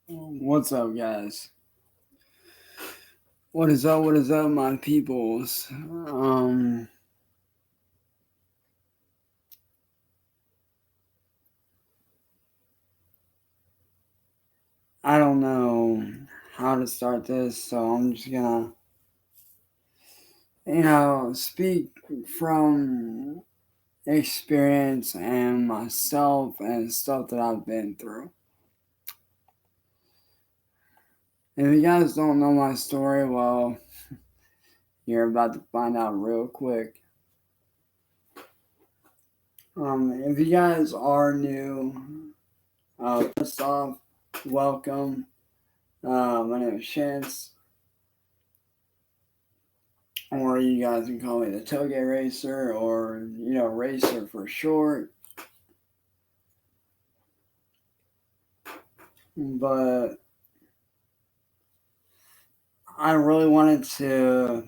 What's up, guys? What is up? What is up, my peoples? I don't know how to start this, so I'm just gonna, speak from experience and myself and stuff that I've been through. If you guys don't know my story, well, you're about to find out real quick. If you guys are new, first off, welcome. My name is Chance, or you guys can call me the tailgate racer, or racer for short. But I really wanted to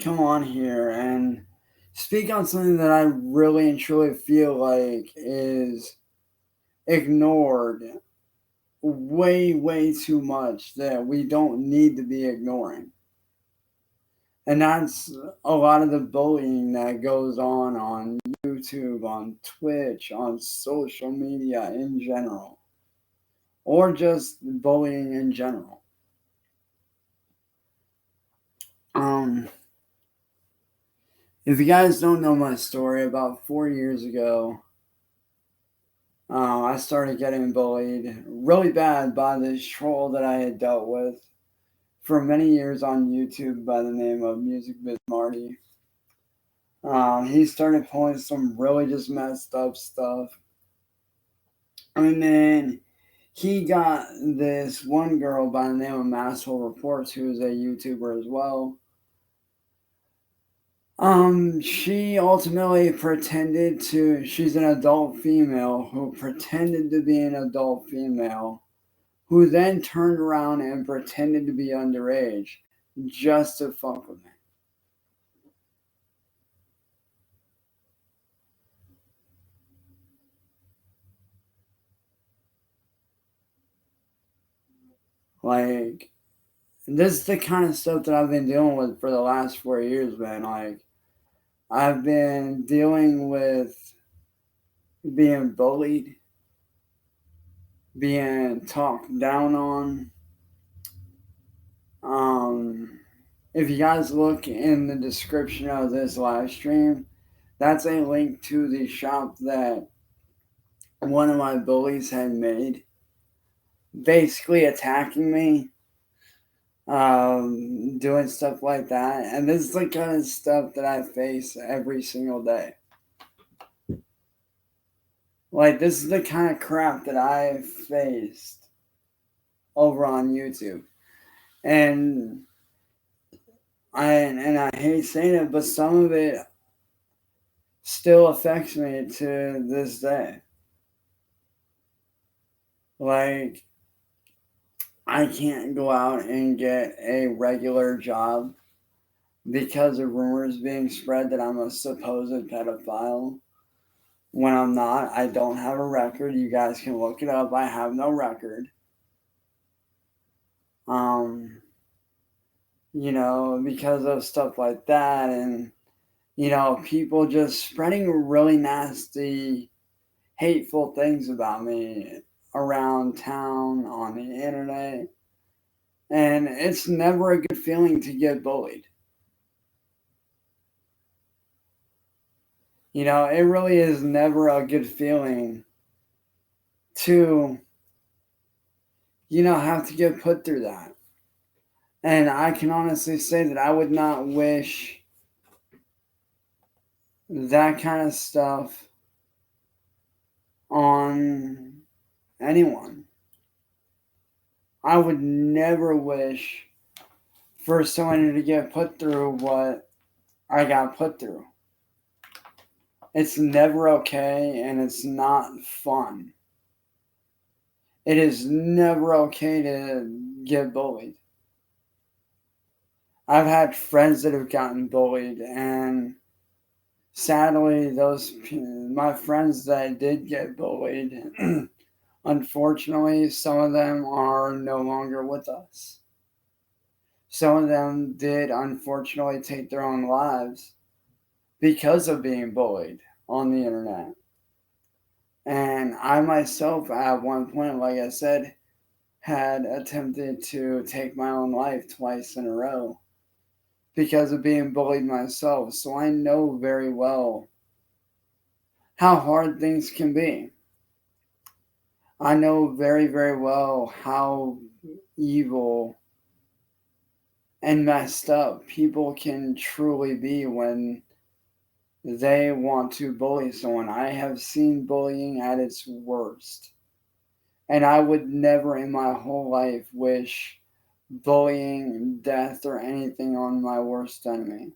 come on here and speak on something that I really and truly feel like is ignored way too much, that we don't need to be ignoring. And that's a lot of the bullying that goes on YouTube, on Twitch, on social media in general, or just bullying in general. Um, if you guys don't know my story, about 4 years ago, I started getting bullied really bad by this troll that I had dealt with for many years on YouTube by the name of Music Biz Marty. He started pulling some really just messed up stuff. And then he got this one girl by the name of Masshole Reports, who is a YouTuber as well. She ultimately she's an adult female who pretended to be an adult female, who then turned around and pretended to be underage just to fuck with me. Like, this is the kind of stuff that I've been dealing with for the last 4 years, man. Like, I've been dealing with being bullied, being talked down on. Um, if you guys look in the description of this live stream, that's a link to the shop that one of my bullies had made, basically attacking me, doing stuff like that. And this is the kind of stuff that I face every single day. Like, this is the kind of crap that I faced over on YouTube. And I hate saying it, but some of it still affects me to this day. Like, I can't go out and get a regular job because of rumors being spread that I'm a supposed pedophile when I'm not. I don't have a record. You guys can look it up. I have no record. Because of stuff like that, and people just spreading really nasty, hateful things about me around town, on the internet. And it's never a good feeling to get bullied. It really is never a good feeling to, have to get put through that. And I can honestly say that I would not wish that kind of stuff on anyone. I would never wish for someone to get put through what I got put through. It's never okay, and it's not fun. It is never okay to get bullied. I've had friends that have gotten bullied, and sadly, my friends that did get bullied, Unfortunately, some of them are no longer with us. Some of them did unfortunately take their own lives because of being bullied on the internet. And I myself, at one point, like I said, had attempted to take my own life twice in a row because of being bullied myself. So I know very well how hard things can be. I know very, very well how evil and messed up people can truly be when they want to bully someone. I have seen bullying at its worst. And I would never in my whole life wish bullying, death, or anything on my worst enemy.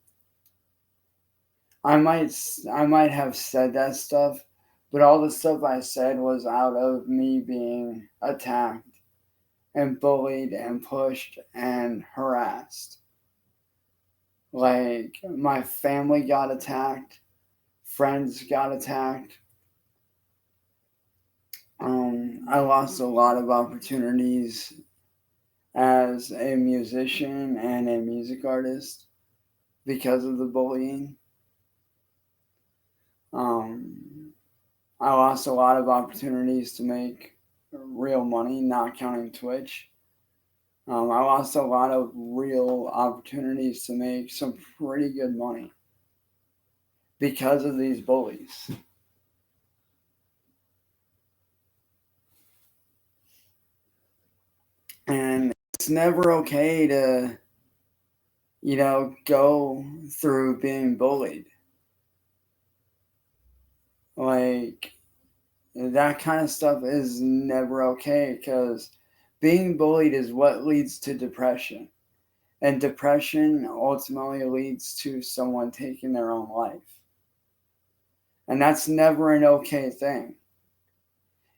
I might have said that stuff, but all the stuff I said was out of me being attacked and bullied and pushed and harassed. Like my family got attacked, friends got attacked. I lost a lot of opportunities as a musician and a music artist because of the bullying. Um, I lost a lot of opportunities to make real money, not counting Twitch. I lost a lot of real opportunities to make some pretty good money because of these bullies. And it's never okay to, go through being bullied. Like, that kind of stuff is never okay because being bullied is what leads to depression. And depression ultimately leads to someone taking their own life. And that's never an okay thing.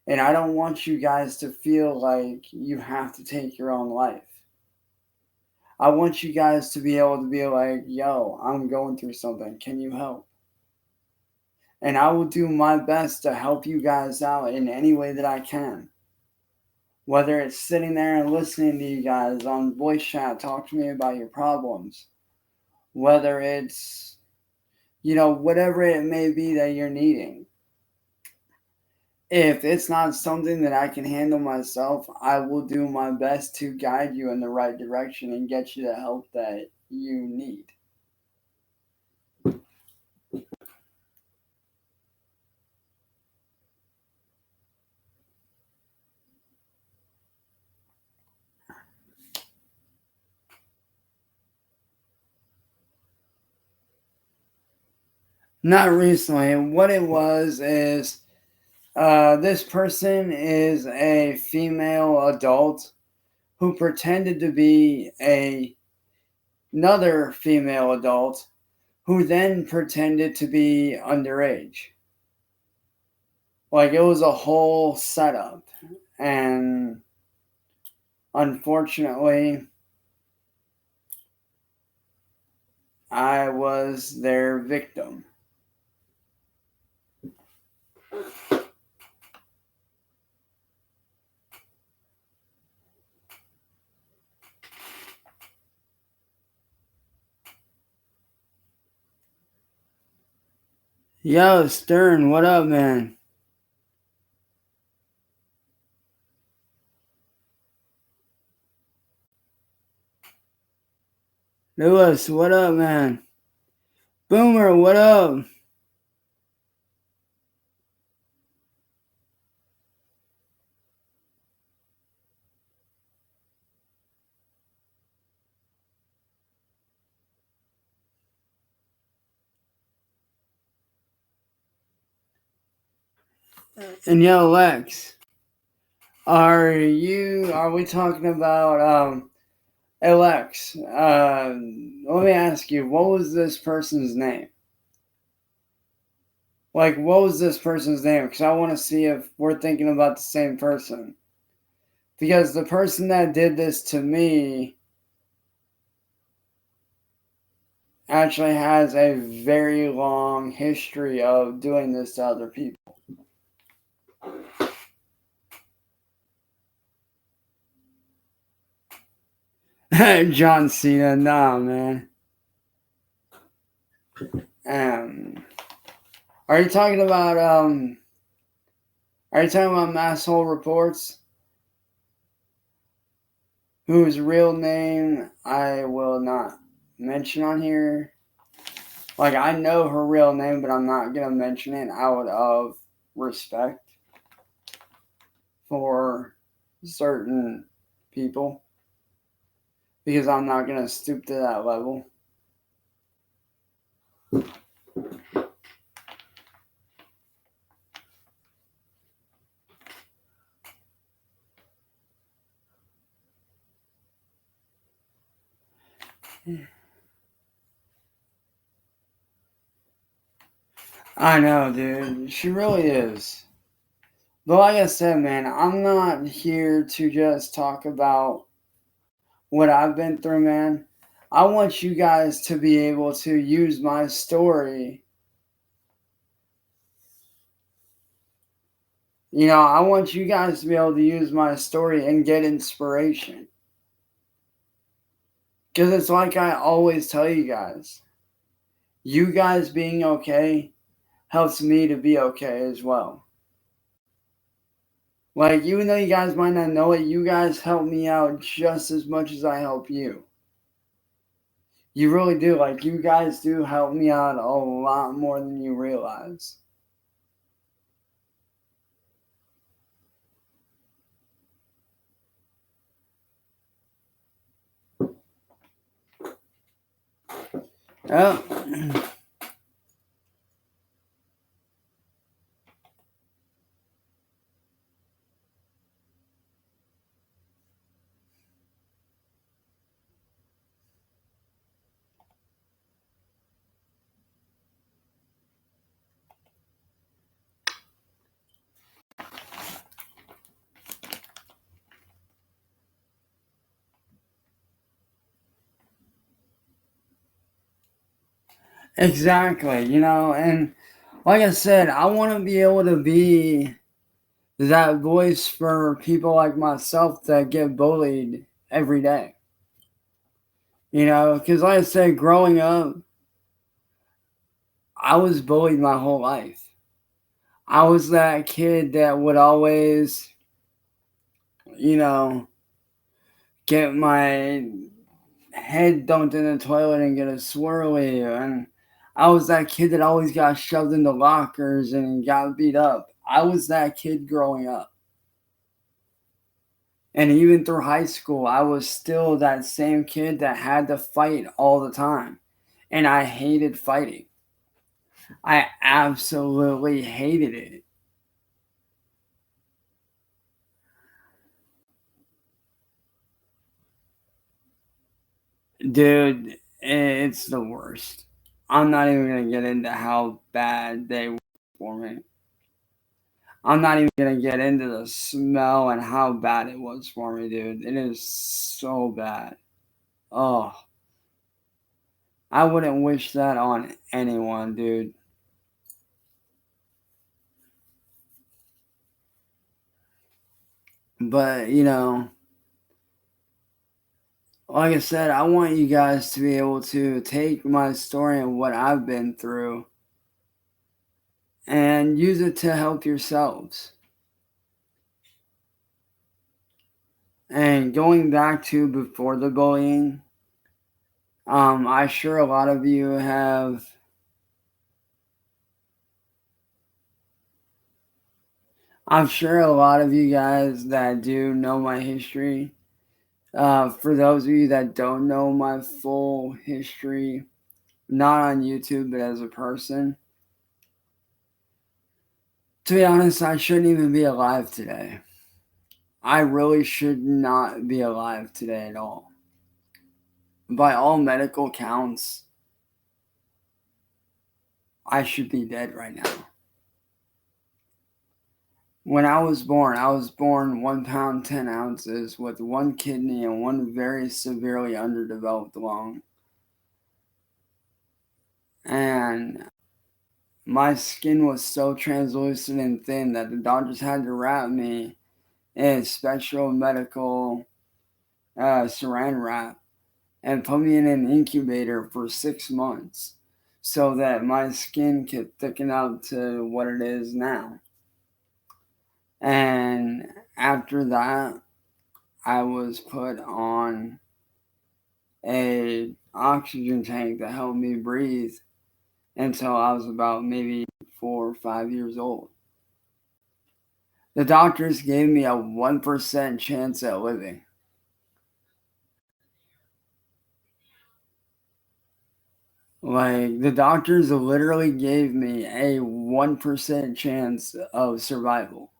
And I don't want you guys to feel like you have to take your own life. I want you guys to be able to be like, yo, I'm going through something. Can you help? And I will do my best to help you guys out in any way that I can. Whether it's sitting there and listening to you guys on voice chat, talk to me about your problems. Whether it's, whatever it may be that you're needing. If it's not something that I can handle myself, I will do my best to guide you in the right direction and get you the help that you need. Not recently. What it was is this person is a female adult who pretended to be another female adult who then pretended to be underage. Like it was a whole setup. And unfortunately, I was their victim. Yo, Stern, what up, man? Lewis, what up, man? Boomer, what up? And yo, Lex, are we talking about, Alex, let me ask you, what was this person's name? Like, what was this person's name? Because I want to see if we're thinking about the same person. Because the person that did this to me actually has a very long history of doing this to other people. John Cena, nah, man. Um, are you talking about Are you talking about Masshole Reports? Whose real name I will not mention on here. Like, I know her real name, but I'm not gonna mention it out of respect for certain people because I'm not gonna stoop to that level. I know, dude. She really is. But like I said, man, I'm not here to just talk about what I've been through, man. I want you guys to be able to use my story. I want you guys to be able to use my story and get inspiration. Because it's like I always tell you guys, you guys being okay helps me to be okay as well. Like, even though you guys might not know it, you guys help me out just as much as I help you. You really do. Like, you guys do help me out a lot more than you realize. Oh. Exactly, and like I said, I want to be able to be that voice for people like myself that get bullied every day. Because like I said, growing up, I was bullied my whole life. I was that kid that would always, you know, get my head dumped in the toilet and get a swirly. And I was that kid that always got shoved into lockers and got beat up. I was that kid growing up. And even through high school, I was still that same kid that had to fight all the time. And I hated fighting. I absolutely hated it. Dude, it's the worst. I'm not even going to get into how bad they were for me. I'm not even going to get into the smell and how bad it was for me, dude. It is so bad. Oh, I wouldn't wish that on anyone, dude. But, like I said, I want you guys to be able to take my story and what I've been through and use it to help yourselves. And going back to before the bullying, I'm sure a lot of you have. I'm sure a lot of you guys that do know my history. For those of you that don't know my full history, not on YouTube, but as a person, to be honest, I shouldn't even be alive today. I really should not be alive today at all. By all medical counts, I should be dead right now. When I was born 1 pound 10 ounces with one kidney and one very severely underdeveloped lung. And my skin was so translucent and thin that the doctors had to wrap me in special medical saran wrap and put me in an incubator for 6 months so that my skin could thicken up to what it is now. And after that, I was put on a oxygen tank that helped me breathe until I was about maybe 4 or 5 years old. The doctors gave me a 1% chance at living. Like, the doctors literally gave me a 1% chance of survival.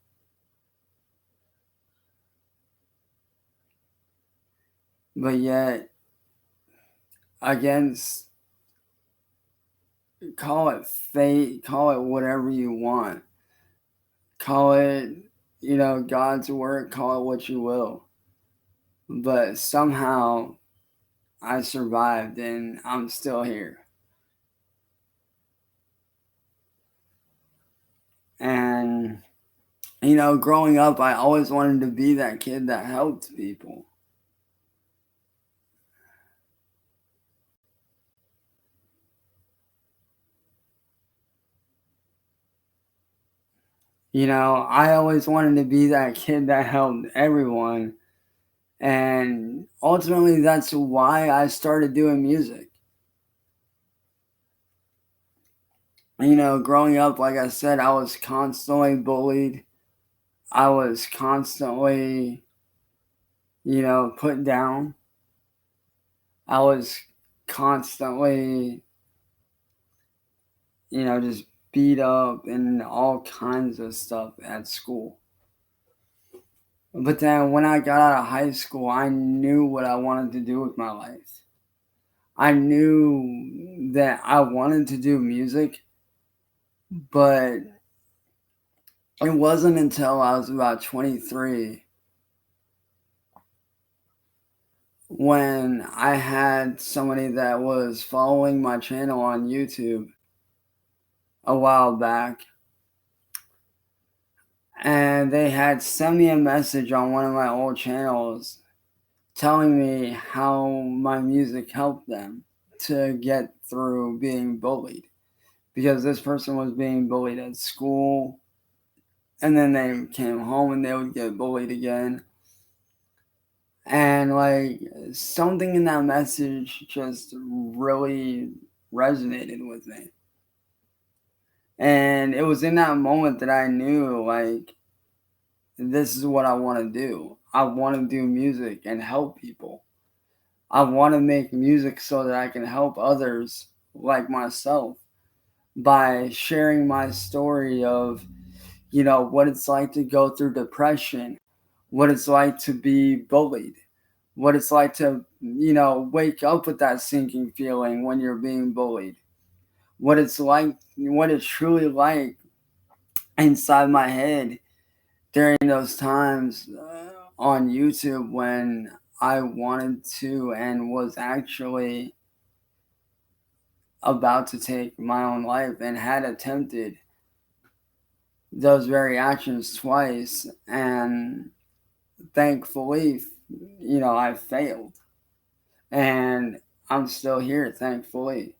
But yet, against, call it fate, call it whatever you want, call it, God's work, call it what you will. But somehow I survived and I'm still here. And, growing up, I always wanted to be that kid that helped people. I always wanted to be that kid that helped everyone. And ultimately, that's why I started doing music. Growing up, like I said, I was constantly bullied. I was constantly, put down. I was constantly, just beat up and all kinds of stuff at school. But then when I got out of high school, I knew what I wanted to do with my life. I knew that I wanted to do music, but it wasn't until I was about 23 when I had somebody that was following my channel on YouTube a while back, and they had sent me a message on one of my old channels telling me how my music helped them to get through being bullied, because this person was being bullied at school, and then they came home and they would get bullied again. And like, something in that message just really resonated with me. And it was in that moment that I knew, like, this is what I want to do. I want to do music and help people. I want to make music so that I can help others like myself by sharing my story of, what it's like to go through depression, what it's like to be bullied, what it's like to, wake up with that sinking feeling when you're being bullied, what it's like, what it's truly like inside my head during those times on YouTube when I wanted to and was actually about to take my own life and had attempted those very actions twice, and thankfully, I failed, and I'm still here, thankfully.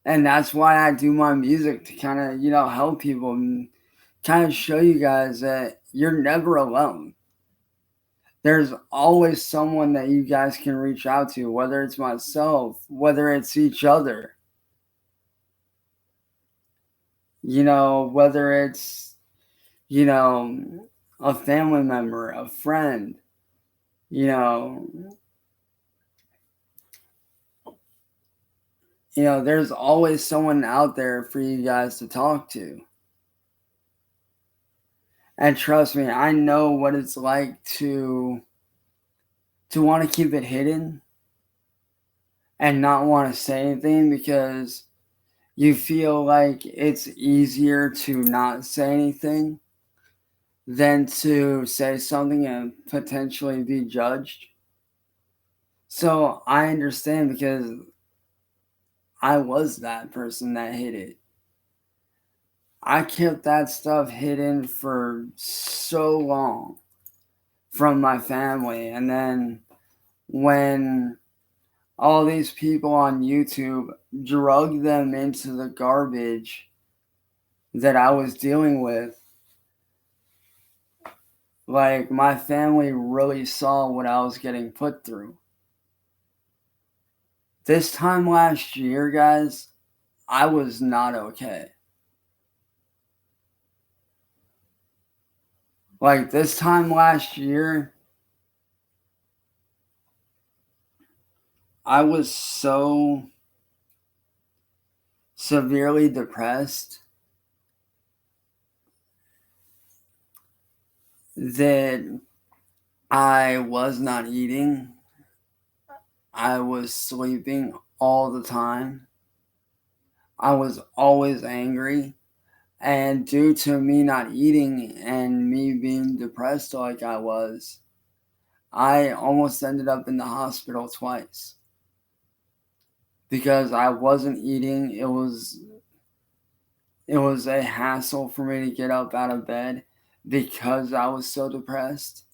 And that's why I do my music, to kind of, help people and kind of show you guys that you're never alone. There's always someone that you guys can reach out to, whether it's myself, whether it's each other, whether it's, you know, a family member, a friend, you know, there's always someone out there for you guys to talk to. And trust me, I know what it's like to want to keep it hidden and not want to say anything, because you feel like it's easier to not say anything than to say something and potentially be judged. So I understand, because I was that person that hid it. I kept that stuff hidden for so long, from my family. And then when all these people on YouTube drug them into the garbage that I was dealing with, like, my family really saw what I was getting put through. This time last year, guys, I was not okay. Like, this time last year, I was so severely depressed that I was not eating. I was sleeping all the time. I was always angry. And due to me not eating and me being depressed like I was, I almost ended up in the hospital twice. Because I wasn't eating. It was a hassle for me to get up out of bed because I was so depressed.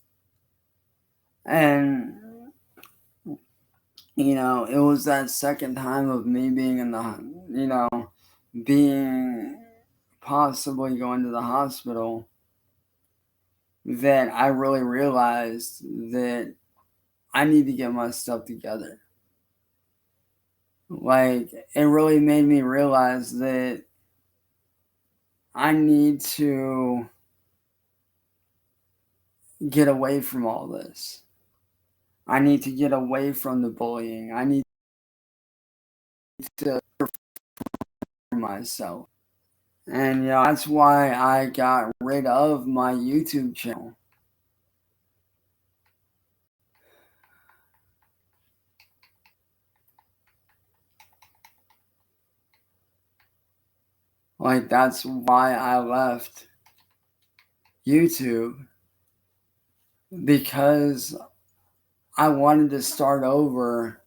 And it was that second time of me being in the, being possibly going to the hospital that I really realized that I need to get my stuff together. Like, it really made me realize that I need to get away from all this. I need to get away from the bullying. I need to for myself. And that's why I got rid of my YouTube channel. Like, that's why I left YouTube, because I wanted to start over.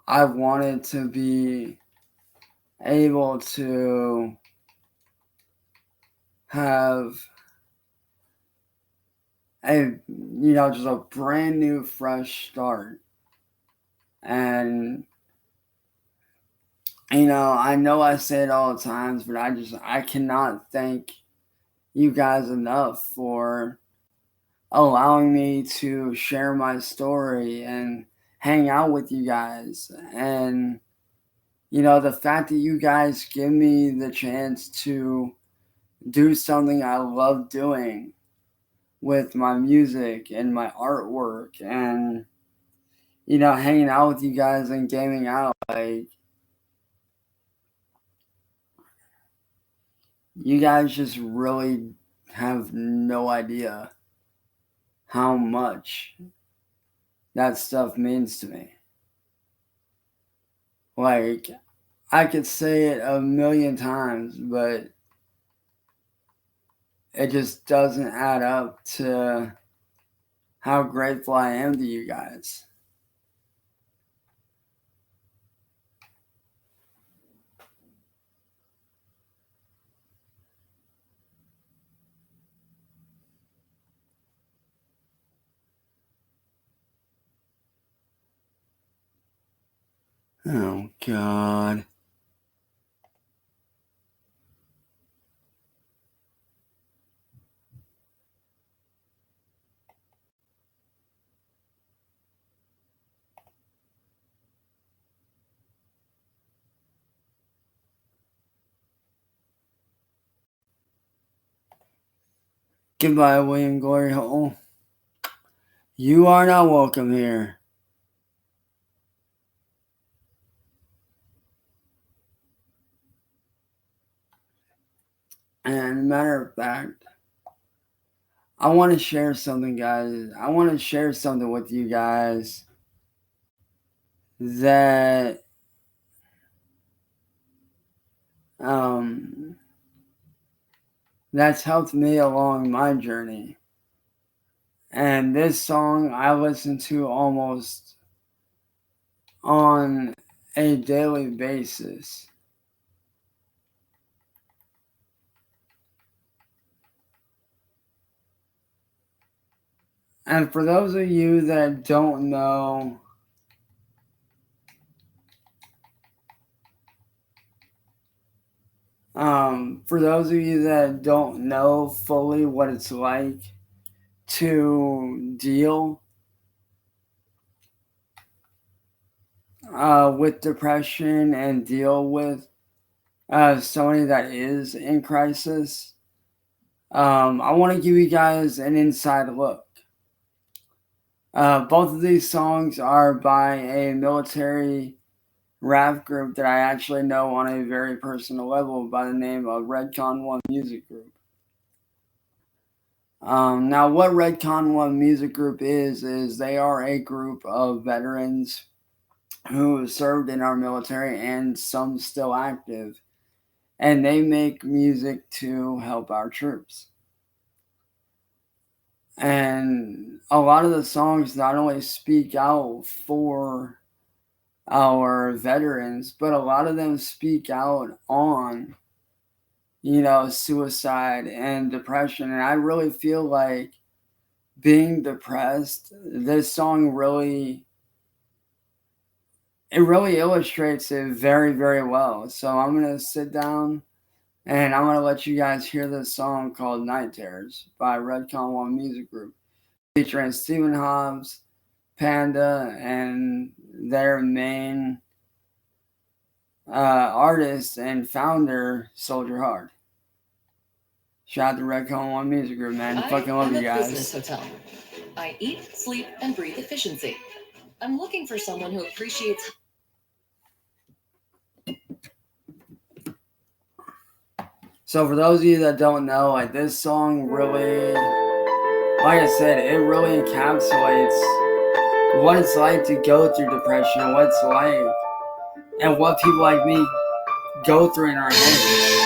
I wanted to be able to have just a brand new fresh start. And I know I say it all the times, but I cannot thank you guys enough for allowing me to share my story and hang out with you guys. And the fact that you guys give me the chance to do something I love doing with my music and my artwork, and hanging out with you guys and gaming out, like, you guys just really have no idea how much that stuff means to me. Like, I could say it a million times, but it just doesn't add up to how grateful I am to you guys. Oh, God. Goodbye, William Glory Hole. You are not welcome here. And matter of fact, I want to share something, guys. I want to share something with you guys that that's helped me along my journey. And this song I listen to almost on a daily basis. And for those of you that don't know, for those of you that don't know fully what it's like to deal with depression and deal with somebody that is in crisis, I want to give you guys an inside look. Both of these songs are by a military rap group that I actually know on a very personal level by the name of Redcon One Music Group. Now, what Redcon One Music Group is they are a group of veterans who served in our military and some still active, and they make music to help our troops. And a lot of the songs not only speak out for our veterans, but a lot of them speak out on, suicide and depression. And I really feel like being depressed, this song really illustrates it very, very well. So I'm going to sit down and I'm going to let you guys hear this song called Night Terrors by Redcon One Music Group, featuring Stephen Hobbs, Panda, and their main artist and founder, Soldier Hard. Shout out to Redcon One Music Group, man. Fucking love you guys. Business hotel. I eat, sleep, and breathe efficiency. I'm looking for someone who appreciates. So for those of you that don't know, like, this song really, like I said, it really encapsulates what it's like to go through depression, what it's like, and what people like me go through in our heads.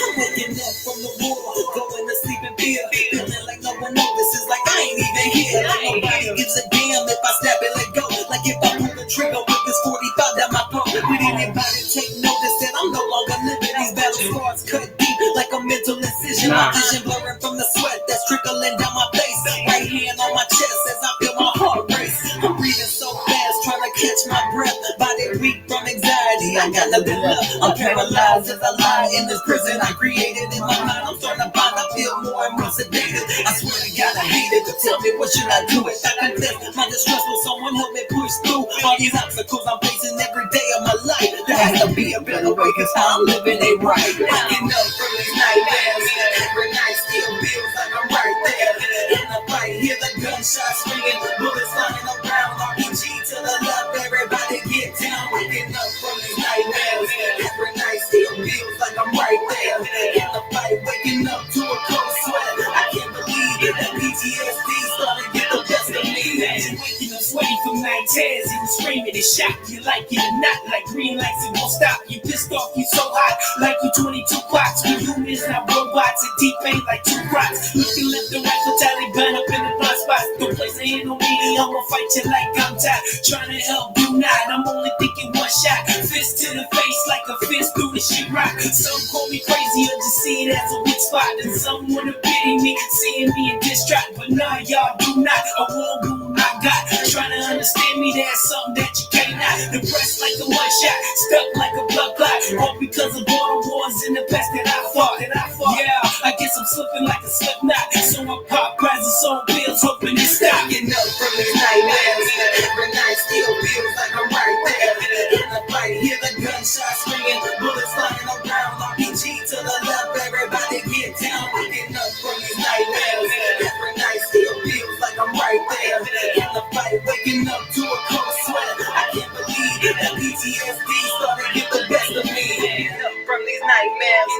I'm waking up from the war, going to sleep in fear, feeling like no one notices, like I ain't even here. Like nobody gives a damn if I snap and let go. Like if I pull the trigger with this 45 down my throat. Would anybody take notice that I'm no longer living? These battle scars cut deep like a mental incision. My vision blurring from the sweat that's trickling down my face. Right hand on my chest as I feel my heart race. I'm breathing so fast, trying to catch my breath. Body weak from anxiety, I got nothing left. I'm paralyzed as I lie in this prison I created in my mind. I'm starting to find I feel more and more sedated. I swear to God I hate it, but tell me what should I do if I confess my distress? Will someone help me push through all these obstacles I'm facing every day of my life? There has to be a better way, cause how I'm living ain't right. Waking up from these nightmares, every night still feels like I'm right there. In the fight, hear the gunshots ringing, bullets flying around, RPG to the left, everybody get down. Waking up from these nightmares, every night still feels like I'm right there. In the fight, waking up to a cold sweat, I can't believe that PTSD started to get the best of me. Imagine waking up sweaty from night tears, you screaming and shout. You like it or not, like green lights, it won't stop. You pissed off, you so hot, like you 22 clocks. We humans, not robots, in deep pain like two rocks. Looking left and right for Taliban up in the blind spots. Don't place a hand on me, I'ma fight you like I'm tired. Trying to help you not, I'm only thinking one shot. Fist to the face like a fist through the sheetrock. Some call me crazy or just see it as a weak spot. And some wanna pity me, seeing me in distraught. But nah, y'all do not, a war wound I got. Trying to understand me, there's something that you cannot. Depressed like a one shot, stuck like a blood clot. All because of border wars in the past that I fought. Yeah, I guess I'm slipping like a slip knot. So I pop presents on pills, hoping it stop. Waking up from these nightmares, every night still feels like I'm right there. In the fight, hear the gunshots ringing, bullets flying around, RPG to the left, everybody get down. Waking up from these nightmares, every night still feels like I'm right there. In the fight, waking up to a cold sweat, I can't believe that PTSD started to get the best of me. Waking up from these nightmares,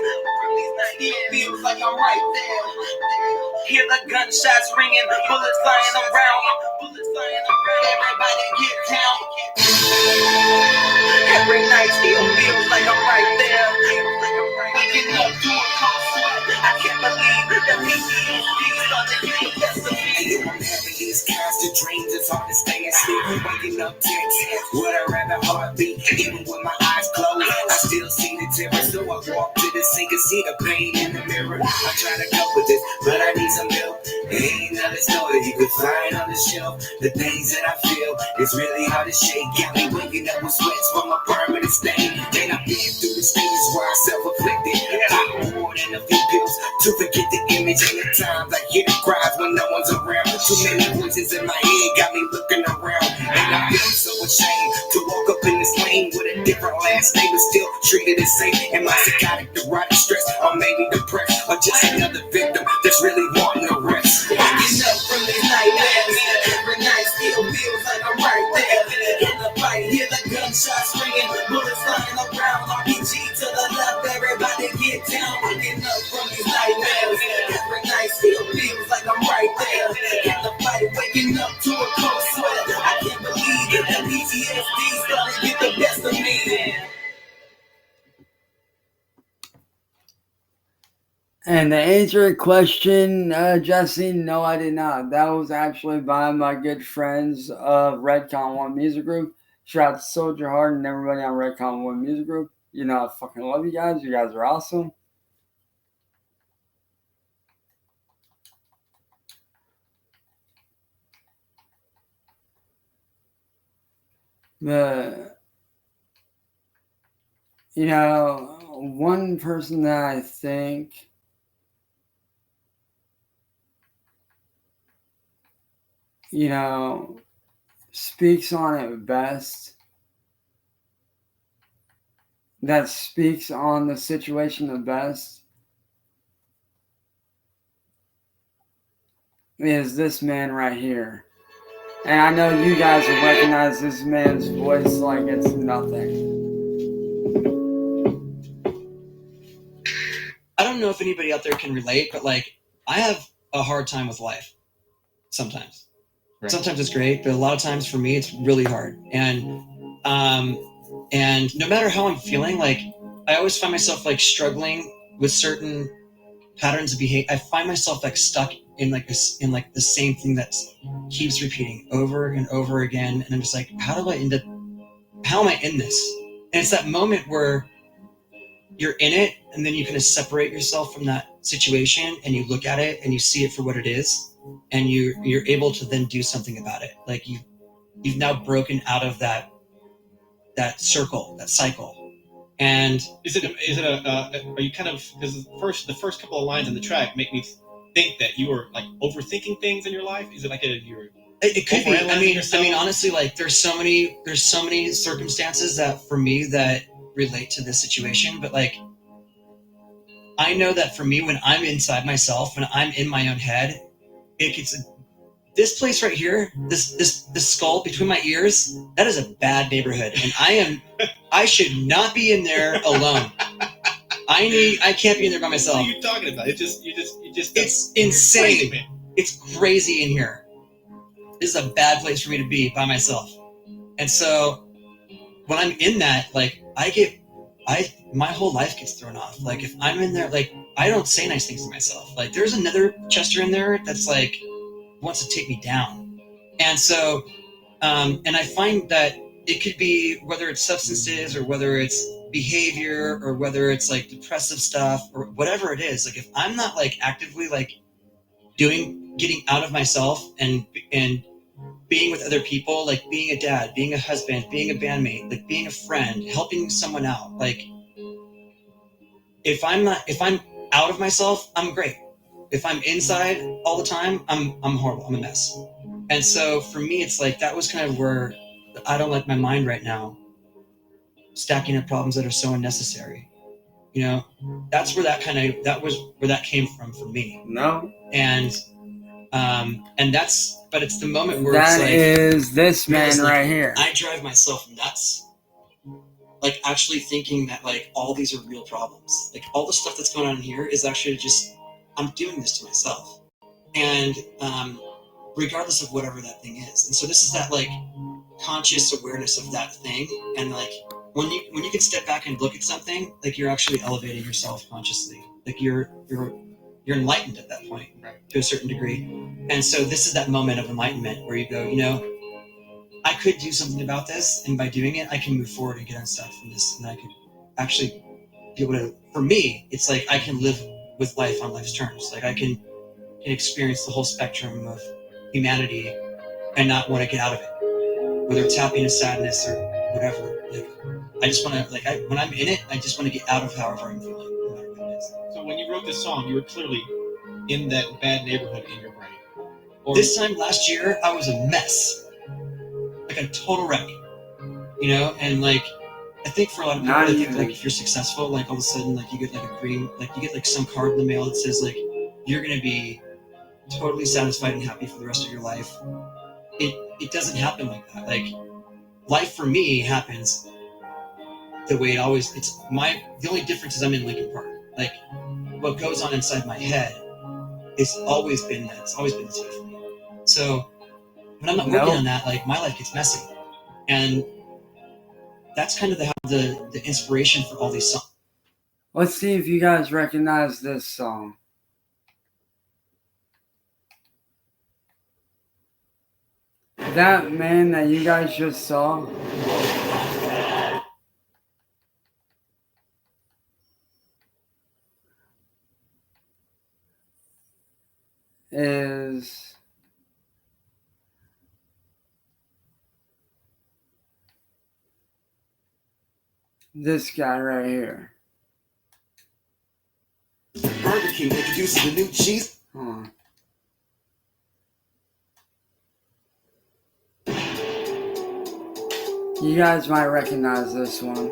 still feels like I'm right there. Hear the gunshots ringing, bullets flying around, everybody get down. Every night still feels like I'm right there. Waking up to a cold sweat, I can't believe that PTSD started to get the best of me. I'm having these constant dreams, it's hard to stay asleep. Waking up tense, with a rapid heartbeat, even with my eyes see the pain in the mirror. I try to cope with this, but I need some help. There ain't another story you could find on the shelf. The things that I feel is really hard to shake. Got me waking up with sweats from a permanent stain. Then I've been through the stages where I self-afflicted. Pop more than a few pills to forget the image and the times I hear the cries when no one's around. Too many voices in my head got me looking around. And I feel so ashamed to walk up in this lane with a different last name but still treated the same. Am I psychotic, neurotic, stressed, or maybe depressed? Or just another victim that's really wanting to rest? Waking up from these nightmares, every night still feels like I'm right there. In the fight, hear the gunshots ringing, bullets flying around, RPG to the left, everybody get down. Waking up from these nightmares, every night still feels like I'm right there. In the fight, waking up to a cold sweat, I can't believe it, the PTSD's gonna get the best of me. And to answer your question, Jesse, no, I did not. That was actually by my good friends of Redcon 1 Music Group. Shout out to Soldier Heart and everybody on Redcon 1 Music Group. You know, I fucking love you guys. You guys are awesome. But, you know, one person that I think speaks on it best, that speaks on the situation the best, is this man right here. And I know you guys will recognize this man's voice like it's nothing. I don't know if anybody out there can relate, but like I have a hard time with life sometimes. Right. Sometimes it's great, but a lot of times for me it's really hard. And no matter how I'm feeling, like I always find myself like struggling with certain patterns of behavior. I find myself like stuck in like this, in like the same thing that keeps repeating over and over again. And I'm just like, how am I in this? And it's that moment where you're in it and then you kind of separate yourself from that situation and you look at it and you see it for what it is. And you're able to then do something about it. Like you've now broken out of that circle, that cycle. And are you kind of, because the first couple of lines in the track make me think that you were like overthinking things in your life? Is it like it could be. I mean, honestly, like there's so many circumstances that for me that relate to this situation, but like I know that for me, when I'm inside myself, when I'm in my own head, it gets this place right here, this skull between my ears, that is a bad neighborhood, and I should not be in there alone. I can't be in there by myself. What are you talking about? It's insane. Crazy, it's crazy in here. This is a bad place for me to be by myself. And so when I'm in that, like my whole life gets thrown off. Like if I'm in there, like I don't say nice things to myself. Like there's another Chester in there that's like wants to take me down. And so and I find that it could be whether it's substances or whether it's behavior or whether it's like depressive stuff or whatever it is. Like if I'm not like actively like getting out of myself and being with other people, like being a dad, being a husband, being a bandmate, like being a friend, helping someone out. Like if I'm out of myself, I'm great. If I'm inside all the time, I'm horrible. I'm a mess. And so for me, it's like that was kind of where I don't like my mind right now stacking up problems that are so unnecessary. You know, that's where that came from for me. No. And but it's the moment where that it's like, is this man right here. I drive myself nuts. Like actually thinking that like all these are real problems. Like all the stuff that's going on here is actually just, I'm doing this to myself. And regardless of whatever that thing is. And so this is that like conscious awareness of that thing. And like when you can step back and look at something, like you're actually elevating yourself consciously. Like you're enlightened at that point, right, to a certain degree. And so this is that moment of enlightenment where you go, you know, I could do something about this, and by doing it, I can move forward and get unstuck from this, and I could actually be able to. For me, it's like I can live with life on life's terms. Like I can experience the whole spectrum of humanity and not want to get out of it, whether it's happiness, sadness, or whatever. Like I just want to, like, when I'm in it, I just want to get out of however I'm feeling, no matter what it is. So when you wrote this song, you were clearly in that bad neighborhood in your brain. Or This time last year, I was a mess, like a total wreck, you know. And like, I think for a lot of people, Not I think even. like if you're successful, like all of a sudden, like you get like a green, like you get like some card in the mail that says like you're gonna be totally satisfied and happy for the rest of your life. It doesn't happen like that. Like life for me happens the way it always. The only difference is I'm in Lincoln Park. Like what goes on inside my head, it's always been that. It's always been the same for me. So when I'm not working on that, like my life gets messy, and that's kind of the inspiration for all these songs. Let's see if you guys recognize this song. That man that you guys just saw is this guy right here. Burger King introduces the new cheese. Hold on. You guys might recognize this one.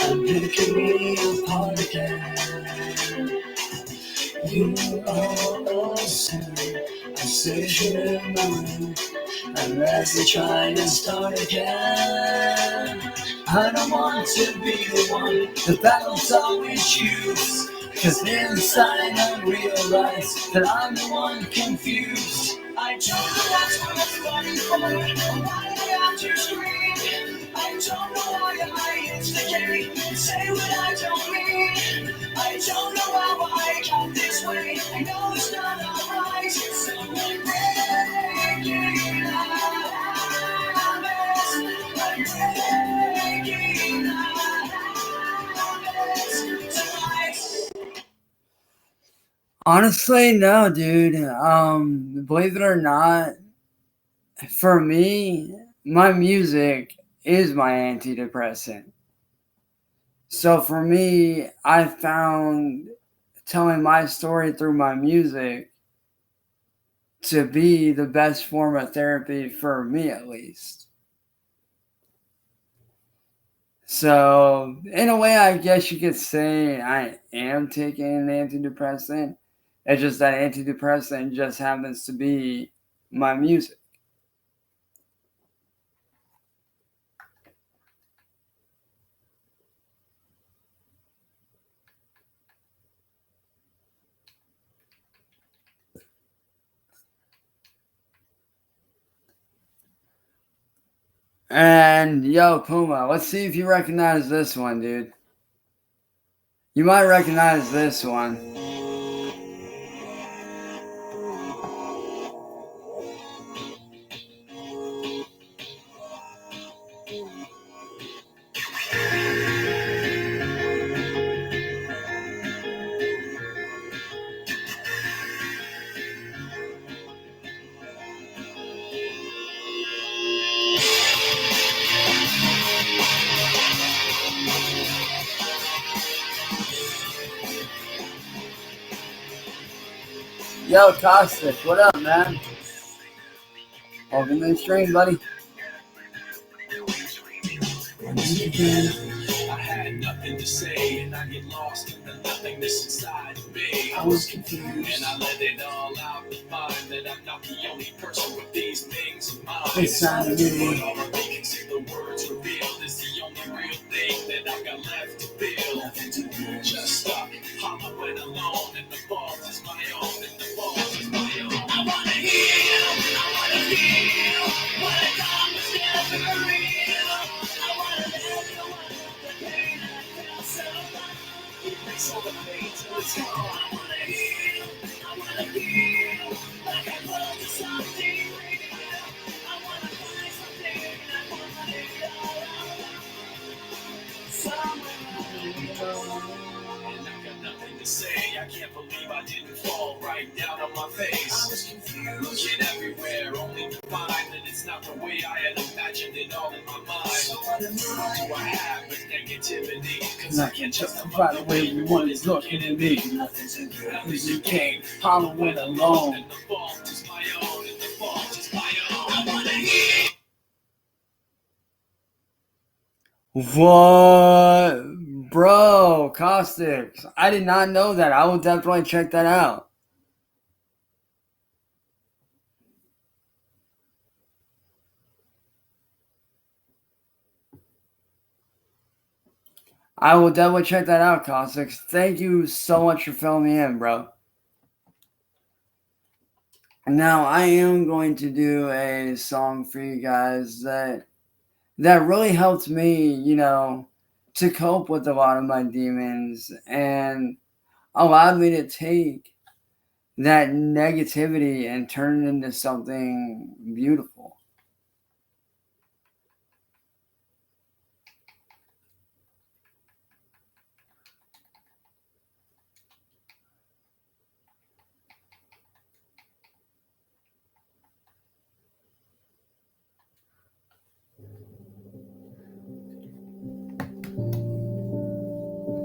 I'm picking me apart again. You are awesome. I say you're mine. Unless you're trying to start again. I don't want to be the one the battle's always choose. Cause inside I realize that I'm the one confused. I don't know what's funny for, why I have to scream. I don't know why I instigate, say what I don't mean. I don't know how I got this way, I know it's not alright. So I'm breaking habits, I'm breaking habits tonight. Honestly, no, dude. Believe it or not, for me, my music is my antidepressant. So for me, I found telling my story through my music to be the best form of therapy for me, at least. So in a way, I guess you could say I am taking an antidepressant. It's just that antidepressant just happens to be my music. And yo, Puma, let's see if you recognize this one, dude. You might recognize this one. Yo, Caustic, what up, man? Welcome to the stream, buddy. I had nothing to say, and I get lost in the nothingness inside of me. I was confused, and I let it all out to find that I'm not the only person with these things in mind. Inside of me. But all of me can see the words revealed is the only real thing that I've got left to feel. Just stuck, hollow and alone, and the fault is my own, and the fault is my own. I wanna heal what I thought was never erase all the pain till it's gone. I wanna heal, I wanna feel like I love something real. I wanna find something, I want it all. Somewhere and I got nothing to say. I can't believe I didn't fall right down on my face. I was confused, looking everywhere, only to find that it's not the way I had imagined it all in my mind. So what do I have with negativity? Cause I can't justify the way everyone is looking at me. Nothing's in good, you came, hollowing alone. And the fault is my own, and the fault is my own. I wanna hear. What? Bro, Caustics. I did not know that. I will definitely check that out. I will definitely check that out, Caustics. Thank you so much for filling me in, bro. Now, I am going to do a song for you guys that really helped me, to cope with a lot of my demons and allowed me to take that negativity and turn it into something beautiful.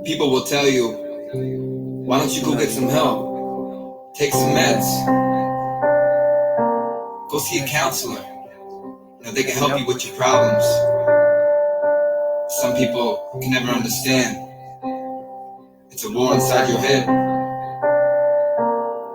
People will tell you, why don't you go get some help? Take some meds. Go see a counselor. They can help you with your problems. Some people can never understand. It's a war inside your head.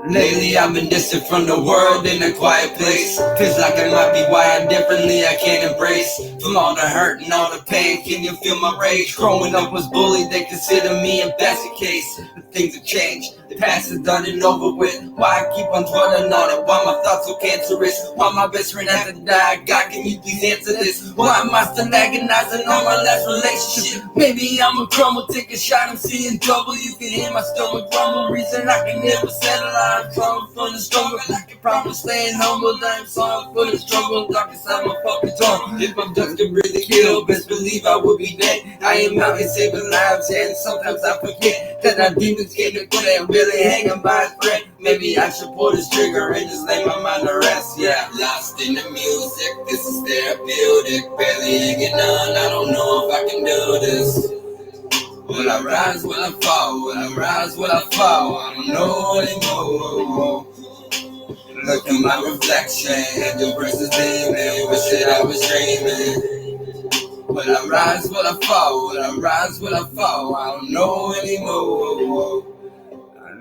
Lately I've been distant from the world in a quiet place. Feels like I might be wired differently, I can't embrace. From all the hurt and all the pain, can you feel my rage? Growing up was bullied, they consider me a basket case. But things have changed, the past is done and over with. Why I keep on dwelling on it? Why my thoughts so cancerous? Why my best friend had to die? God, can you please answer this? Why am I still agonizing on my last relationship? Maybe I'm a crumble, take a shot, I'm seeing double. You can hear my stomach rumble, reason I can never settle. I'm coming from the struggle, I can promise staying humble. I'm sorry for the struggle, locked inside my fucking tongue. If I'm just gonna breathe and kill, best believe I will be dead. I am out here saving lives, and sometimes I forget that our demons came to play and really hanging by a thread. Maybe I should pull this trigger and just lay my mind to rest. Yeah, lost in the music, this is therapeutic. Barely hanging on, I don't know if I can do this. Will I rise, will I fall? Will I rise, will I fall? I don't know anymore. Look at my reflection, angel versus demon. Wish that I was dreaming. Will I rise, will I fall? Will I rise, will I fall? I don't know anymore.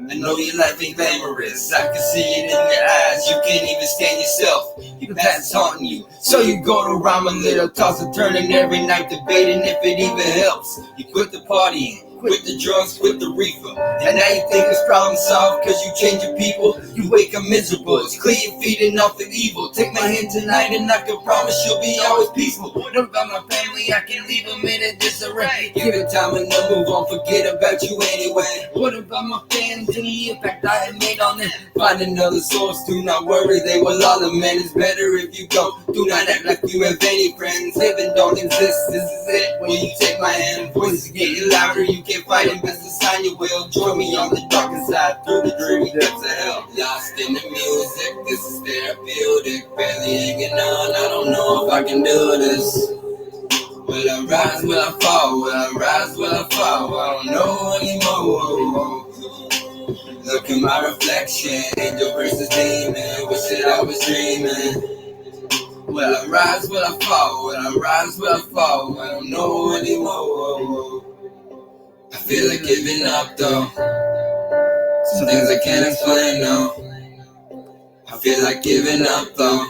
I know your life ain't glamorous, I can see it in your eyes. You can't even stand yourself, your past haunting you. So you go to rhyme a little, toss and turning every night, debating if it even helps. You quit the partying, quit the drugs, quit the reefer. And now you think it's problem solved cause you change your people. You wake up miserable, it's clear you're feeding off the evil. Take my hand tonight and I can promise you'll be always peaceful. What about my family? I can leave them in a disarray. Give it time and then move on, forget about you anyway. What about my fans and the impact I have made on them? Find another source, do not worry, they will all amend. It's better if you go, do not act like you have any friends. Heaven don't exist, this is it. When you take my hand, voices getting louder, you can't fight it, best to sign your will. Join me on the darker side, through the dreary depths of hell. Lost in the music, this is therapeutic. Barely hanging on, I don't know if I can do this. Will I rise, will I fall? Will I rise, will I fall? I don't know anymore. Look at my reflection, angel versus demon. Wish that I was dreaming. Will I rise, will I fall? Will I rise, will I fall? I don't know anymore. I feel like giving up though. Some things I can't explain though. I feel like giving up though.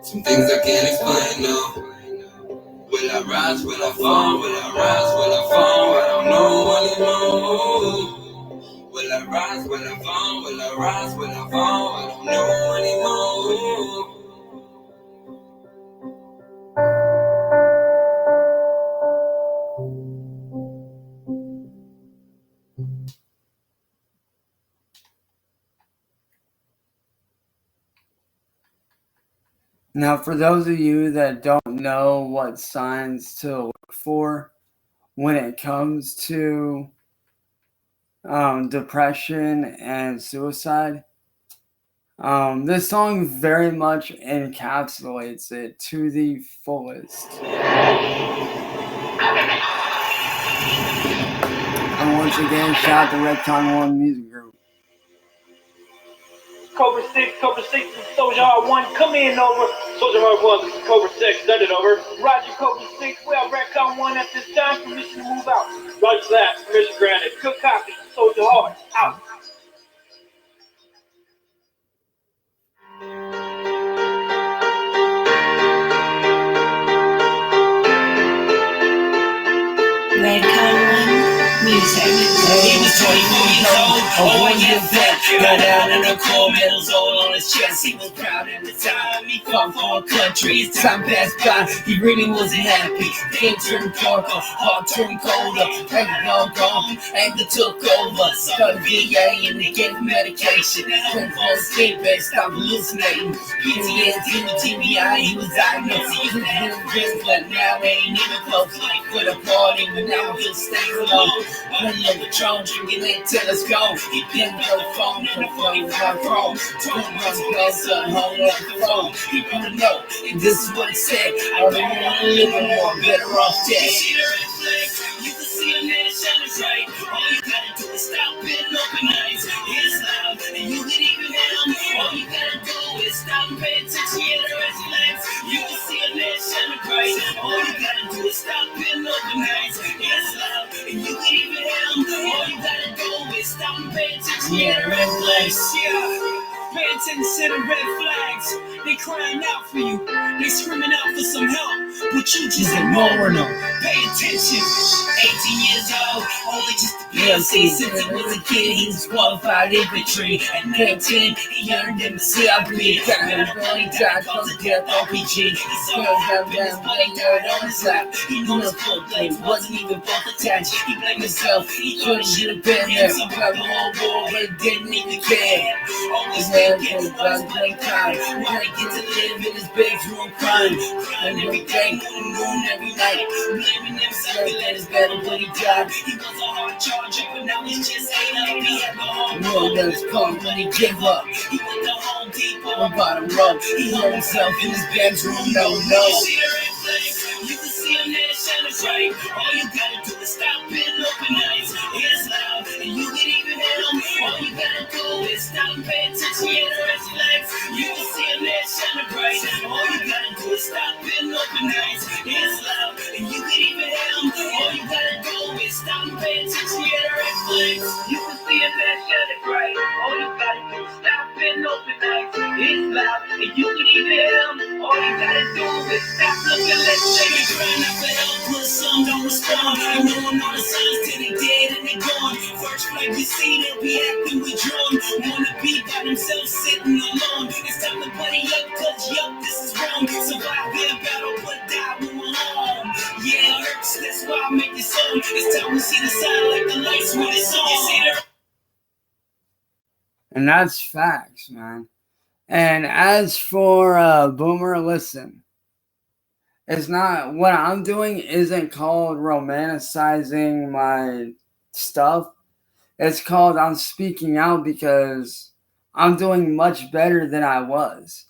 Some things I can't explain though. Will I rise, will I fall? Will I rise, will I fall? I don't know anymore. Will I rise, will I fall? Will I rise, will I fall? I don't know anymore. Now, for those of you that don't know what signs to look for when it comes to depression and suicide, this song very much encapsulates it to the fullest. And once again, shout out to Red Con 1 Music Group. Cobra 6, and Soldier R1, come in over. Soldier R1, this is Cobra 6, send it over. Roger, Cobra 6, we are Redcon 1 at this time, permission to move out. Roger that, permission granted. Good copy, Soldier Hard, out. Redcon 1 Music. He was 24 years old, oh yeah, back. Got out in the core, medals all on his chest. He was proud at the time, he fought for a country. As time passed by, he really wasn't happy. Pain turned darker, heart turned colder. Anger gone, anger took over. Started VA and they gave him medication. Couldn't fall asleep, they stopped hallucinating. PTSD with TBI, he was diagnosed. He was really but now they ain't even close. Like for the party, but now he'll stay alone. Plenty of Patron, drinking it till it's gone. He pinned the phone, and the phone was on chrome. 21 closer, hung up the phone. He wanna know, and this is what he said. I don't wanna live anymore, better off dead. You can see a man shining bright. All you gotta do is stop and open eyes. It's loud, and you can even help. All you gotta do is stop and pay attention to the red flags. You can see a man shining bright. All you gotta do is stop and open eyes. It's loud, and you can even help. All you gotta do is stop and pay attention to the red flags. Yeah. Pay attention to the red flags. They crying out for you. They screaming out for some help, but you just ignoring them. Pay attention. 18 years old, only just a PLC. Since he was a kid, he was qualified infantry. At 19, he earned him a CRP. Got him early died cause of death RPG. He saw him down when he heard on his lap. He knew his full blades wasn't even both attached. He blamed himself, he thought he should have been there. Somehow the whole war, but didn't even care. Always thinking about blank time. When he get to live in his bedroom crying. Crying every day, moon every night. Blaming himself, he let his better, but he died. He was a hard charger, but now he's just ain't up. He had the hard road that was come when he gave up. He went to Home Depot and bought a rug. He hung himself in his bedroom, no. You can see a man shining bright. All you gotta do is stop and open eyes. It's loud, and you can even hear him. All you gotta do is stop and pay attention to the red flags. You can see a man shining bright. All you gotta do is stop and open eyes. It's loud, and you can even hear him. All you gotta do is stop and pay attention to the red flags. You can see a man shining bright. All you gotta do is stop and open eyes. It's loud, and you can even hear him. All you gotta do is stop, look and let's say you're crying out for help, but some don't respond. Ignoring all the signs till they dead and they gone. First flag you see, they'll be acting withdrawn. Wanna be by themselves sitting alone. It's time to buddy up, cause yup, this is wrong. Survive their battle, but die when we're home. Yeah, it hurts, that's why I make this song. It's time to see the sign like the lights when it's on. You see the And that's facts, man. And as for Boomer, listen, it's not, what I'm doing isn't called romanticizing my stuff. It's called I'm speaking out because I'm doing much better than I was.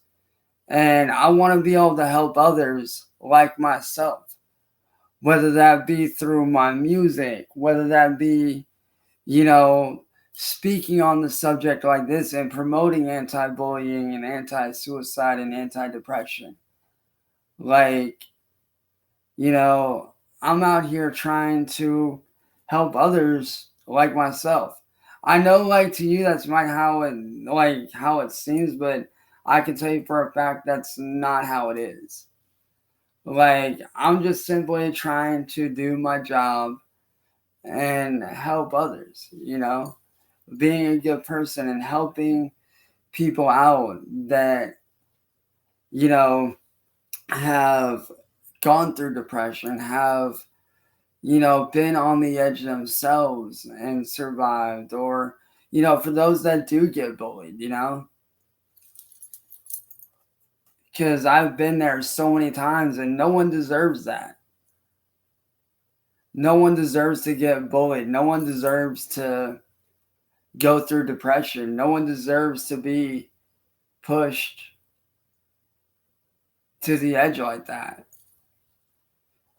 And I want to be able to help others like myself, whether that be through my music, whether that be, speaking on the subject like this and promoting anti-bullying and anti-suicide and anti-depression. Like, I'm out here trying to help others like myself. I know, like, to you, that's how it seems, but I can tell you for a fact that's not how it is. Like, I'm just simply trying to do my job and help others, being a good person and helping people out that, have gone through depression, have, been on the edge themselves and survived, or, for those that do get bullied, Because I've been there so many times and no one deserves that. No one deserves to get bullied. No one deserves to go through depression. No one deserves to be pushed to the edge like that.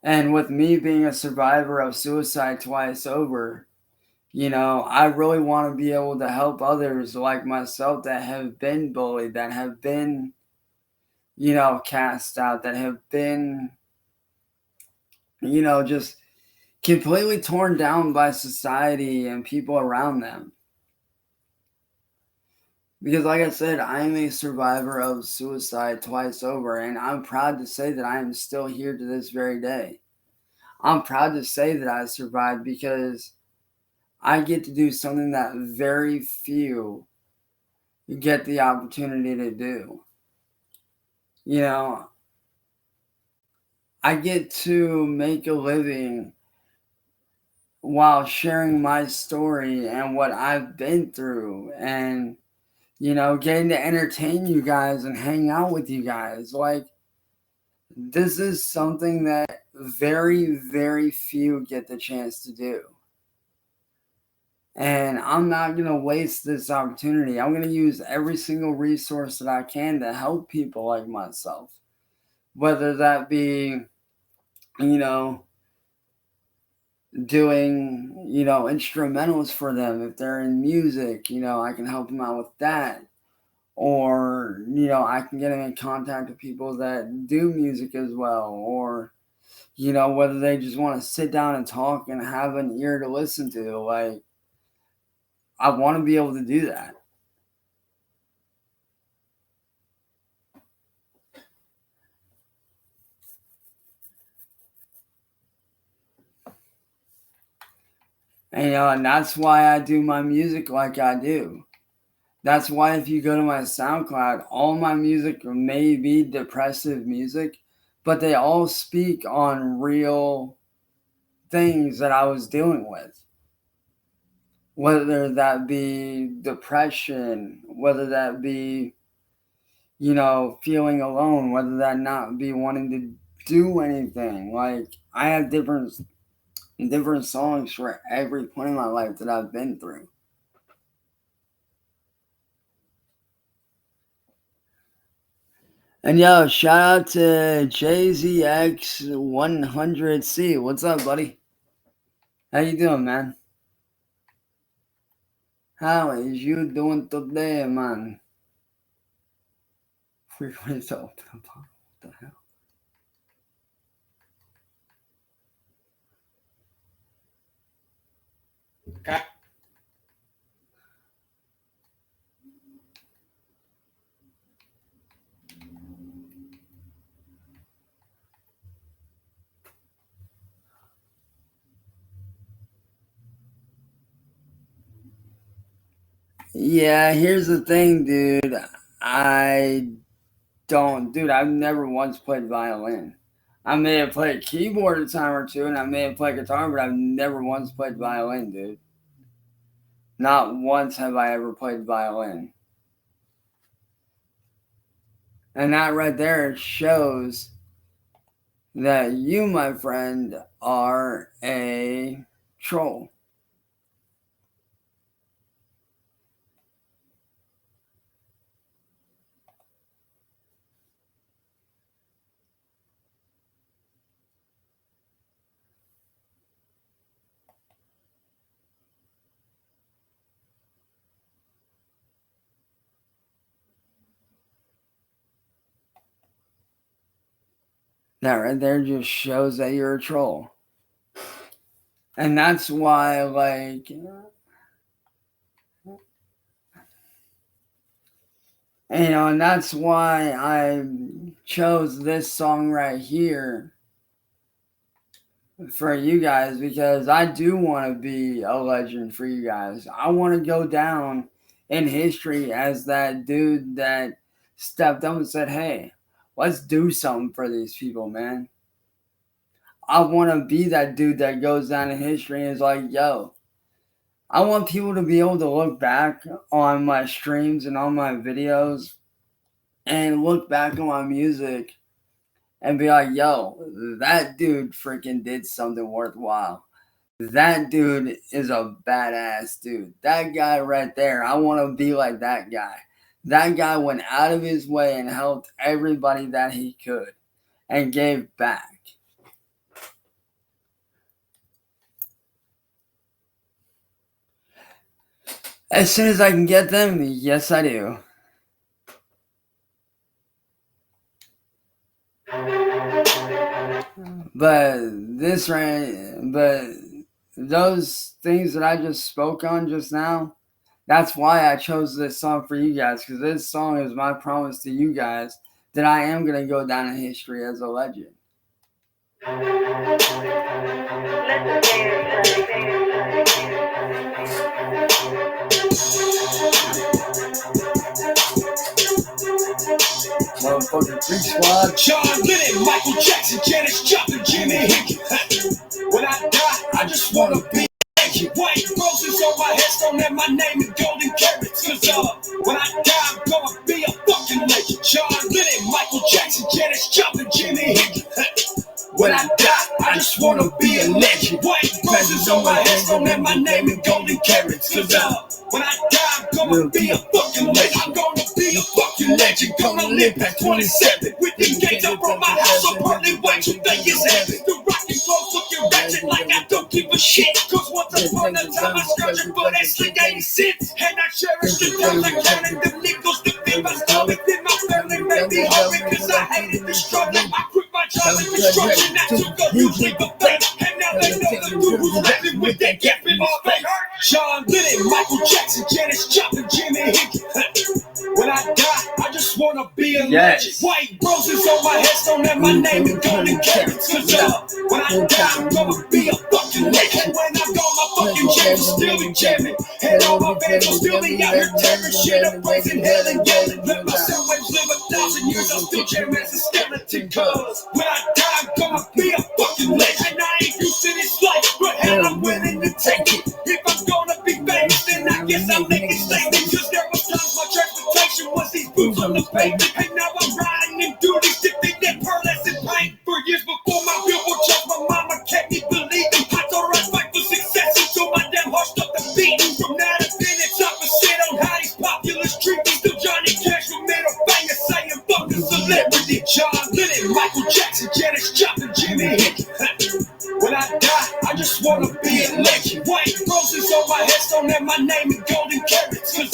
And with me being a survivor of suicide twice over, I really want to be able to help others like myself that have been bullied, that have been, cast out, that have been, just completely torn down by society and people around them. Because, like I said, I am a survivor of suicide twice over, and I'm proud to say that I am still here to this very day. I'm proud to say that I survived because I get to do something that very few get the opportunity to do. I get to make a living while sharing my story and what I've been through and, getting to entertain you guys and hang out with you guys. Like, this is something that very, very few get the chance to do. And I'm not going to waste this opportunity. I'm going to use every single resource that I can to help people like myself. Whether that be, doing, instrumentals for them. If they're in music, I can help them out with that. Or, I can get them in contact with people that do music as well. Or, whether they just want to sit down and talk and have an ear to listen to. Like, I want to be able to do that. And that's why I do my music like I do. That's why if you go to my SoundCloud, all my music may be depressive music, but they all speak on real things that I was dealing with. Whether that be depression, whether that be, feeling alone, whether that not be wanting to do anything. Like, I have different songs for every point in my life that I've been through. And yo, shout out to JZX100C. What's up, buddy? How you doing, man? How is you doing today, man? Frequently to open the bottle. What the hell? Okay. Yeah, here's the thing, dude. I've never once played violin. I may have played keyboard a time or two, and I may have played guitar, but I've never once played violin, dude. Not once have I ever played violin. And that right there shows that you, my friend, are a troll. That right there just shows that you're a troll. And that's why, like, and that's why I chose this song right here for you guys, because I do want to be a legend for you guys. I want to go down in history as that dude that stepped up and said, hey, let's do something for these people, man. I want to be that dude that goes down in history and is like, yo, I want people to be able to look back on my streams and on my videos and look back on my music and be like, yo, that dude freaking did something worthwhile. That dude is a badass dude. That guy right there, I want to be like that guy. That guy went out of his way and helped everybody that he could and gave back. As soon as I can get them, yes, I do. But those things that I just spoke on just now, that's why I chose this song for you guys, because this song is my promise to you guys that I am going to go down in history as a legend. Motherfucking Freak Squad. John Lennon, Michael Jackson, Janis Joplin, Jimi Hendrix. When I die, I just wanna be white roses on my headstone and my name in golden carrots. Cause when I die, I'm gonna be a fucking legend. John Lennon, Michael Jackson, Janis Joplin, Jimi Hendrix. When I die, I just wanna be a legend. White roses on my headstone and my name in golden carrots. Cause when I die, I'm gonna be a fucking legend. I'm gonna be a fucking legend. Gonna live past 27 with the gates up from my house. I'm partly white, you think it's heaven. The rockin' clothes looking ratchet like I don't give a shit. Cause once upon a time I scratched for that slick 80 cents. And I cherish the days I counted them nickels to feed my stomach. Then my family made me hungry cause I hated the struggle. I quit my job in construction. I took a huge leap of faith. And now they know the dude who's rapping with that gap in my face. John Lennon, Michael Jackson, Janis Joplin, Jimi Hendrix. When I die, I just wanna be a legend. White roses on my headstone and my name in golden carrots. Cause when I die, I'm gonna be a fucking legend. When I go, my fucking jams will still be jamming. And all my fans will still be out here tearing shit up, praising hell and yelling. Let my sound waves live 1,000 years, I'll still jam as a skeleton. Cause when I die, I'm gonna be a fucking legend. And I ain't used to this life, but hell, I'm willing to take it. If I'm gonna be famous, then I guess I'll make it statement. Cause there was times my transportation was these boots on the pavement. And now I'm riding in duties to think that pearlescent paint. For years before my billboard chart, my mama kept me believing. I told her I'd fight for success until my damn heart stopped the beating. From now to then, it's opposite on how these populace treat me. Still Johnny Cash with middle finger saying fuck the celebrity. John Lennon, Michael Jackson, Janis Joplin, Jimi Hendrix. When I die, I just wanna be a legend. White roses on my headstone and my name in golden carrots. Cause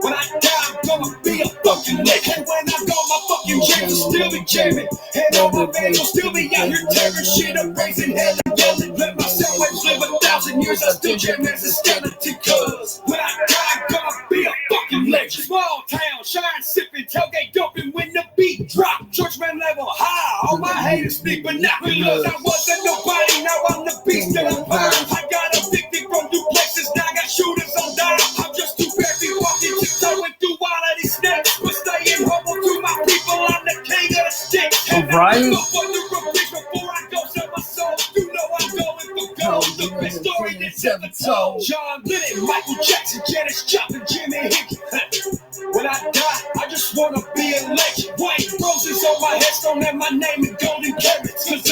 when I die, I'm gonna be a fucking legend. When I go, my fucking jams will still be jamming. And all my fans will still be out here tearing shit up, raising hell and yelling. Let my sound waves live 1,000 years, I still jam as a skeleton. Cause when I die, I'm gonna be a fucking legend. Small town, shine sipping, tailgate dumping when the beat drop. Churchman level high, all my haters speak, but not because I wasn't nobody. Now I'm the beast that I'm born. I got evicted from duplexes, now I got shooters on dime. I'm just too happy walking, tiptoeing through all of these snakes. But staying humble to my people, I'm the king of the stick. And Right. I'm up under a bridge before I go sell my soul. You know I'm going for gold, the best story that's ever told. John Lennon, Michael Jackson, Janis Joplin, Jimi Hendrix. When I die, I just wanna be a legend. White roses on my headstone and my name in golden carrots. Cause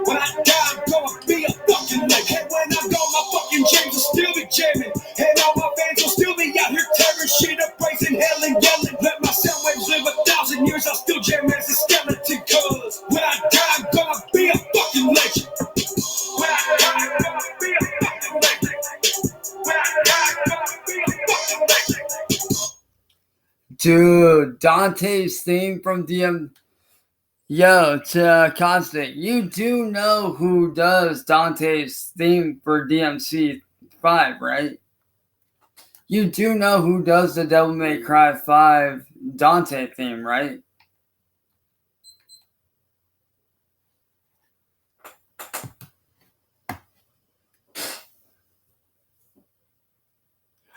when I die, I'm gonna be a fucking legend. And when I go, my fucking jams will still be jamming. And all my fans will still be out here tearing shit up, praising hell and yelling. Let my sound waves live 1,000 years, I'll still jam as a skeleton. Cause when I die, I'm gonna be a fucking legend. When I die, I'm gonna be a fucking legend. When I die, I'm gonna be a fucking legend. Dude, Dante's theme from DM. Yo, to Constant, you do know who does Dante's theme for DMC 5, right? You do know who does the Devil May Cry 5 Dante theme, right?